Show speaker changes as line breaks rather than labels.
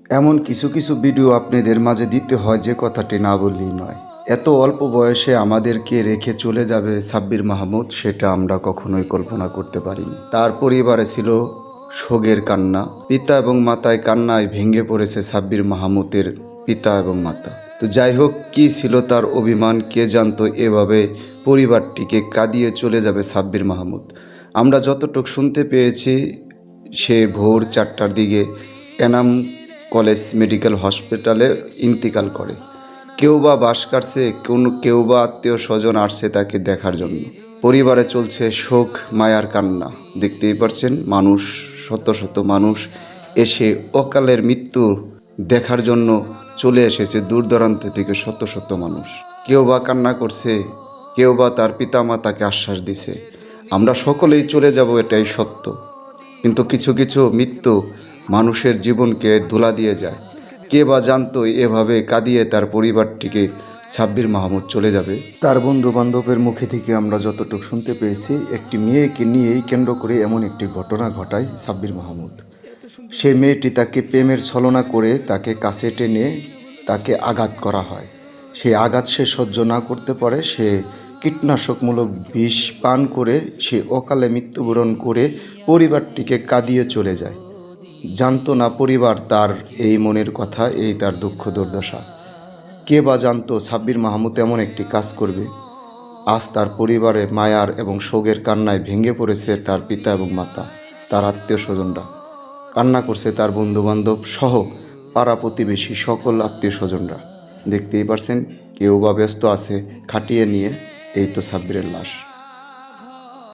এমন কিছু কিছু ভিডিও আপনাদের মাঝে দিতে হয় যে কথাটি না বললেই নয়। এত অল্প বয়সে আমাদেরকে রেখে চলে যাবে সাব্বির মাহমুদ, সেটা আমরা কখনোই কল্পনা করতে পারিনি। তার পরিবারে ছিল শোকের কান্না, পিতা এবং মাতায় কান্নায় ভেঙে পড়েছে সাব্বির মাহমুদের পিতা এবং মাতা। তো যাই হোক, কী ছিল তার অভিমান কে জানতো, এভাবে পরিবারটিকে কাঁদিয়ে চলে যাবে সাব্বির মাহমুদ। আমরা যতটুকু শুনতে পেয়েছি, সে ভোর 4টার দিকে এনাম কলেজ মেডিকেল হসপিটালে ইন্তিকাল করে। কেউ বা বাস কাটছে, কেউ বা আত্মীয় স্বজন আসছে তাকে দেখার জন্য। পরিবারে চলছে শোক, মায়ার কান্না। দেখতেই পারছেন, মানুষ, শত শত মানুষ এসে অকালের মৃত্যু দেখার জন্য চলে এসেছে দূর দূরান্ত থেকে শত শত মানুষ। কেউ বা কান্না করছে, কেউ বা তার পিতামাতাকে আশ্বাস দিছে, আমরা সকলেই চলে যাব, এটাই সত্য। কিন্তু কিছু কিছু মৃত্যু মানুষের জীবনকে ধুলা দিয়ে যায়। কে বা জানতো এভাবে কাঁদিয়ে তার পরিবারটিকে সাব্বির মাহমুদ চলে যাবে। তার বন্ধু বান্ধবের মুখে থেকে আমরা যতটুকু শুনতে পেয়েছি, একটি মেয়েকে নিয়েই কেন্দ্র করে এমন একটি ঘটনা ঘটায় সাব্বির মাহমুদ। সেই মেয়েটি তাকে প্রেমের ছলনা করে তাকে কাছে টেনে তাকে আঘাত করা হয়। সেই আঘাত সে সহ্য না করতে পারে, সে কীটনাশকমূলক বিষ পান করে সে অকালে মৃত্যুবরণ করে পরিবারটিকে কাঁদিয়ে চলে যায়। জানতো না পরিবার তার এই মনের কথা, এই তার দুঃখ দুর্দশা। কে বা জানতো সাব্বির মাহমুদ এমন একটি কাজ করবে। আজ তার পরিবারে মায়ার এবং শোকের কান্নায় ভেঙে পড়েছে তার পিতা এবং মাতা, তার আত্মীয় স্বজনরা। কান্না করছে তার বন্ধুবান্ধব সহ পাড়া প্রতিবেশী সকল আত্মীয় স্বজনরা। দেখতেই পারছেন, কেউ বা ব্যস্ত আছে খাটিয়ে নিয়ে। এই তো সাব্বিরের লাশ।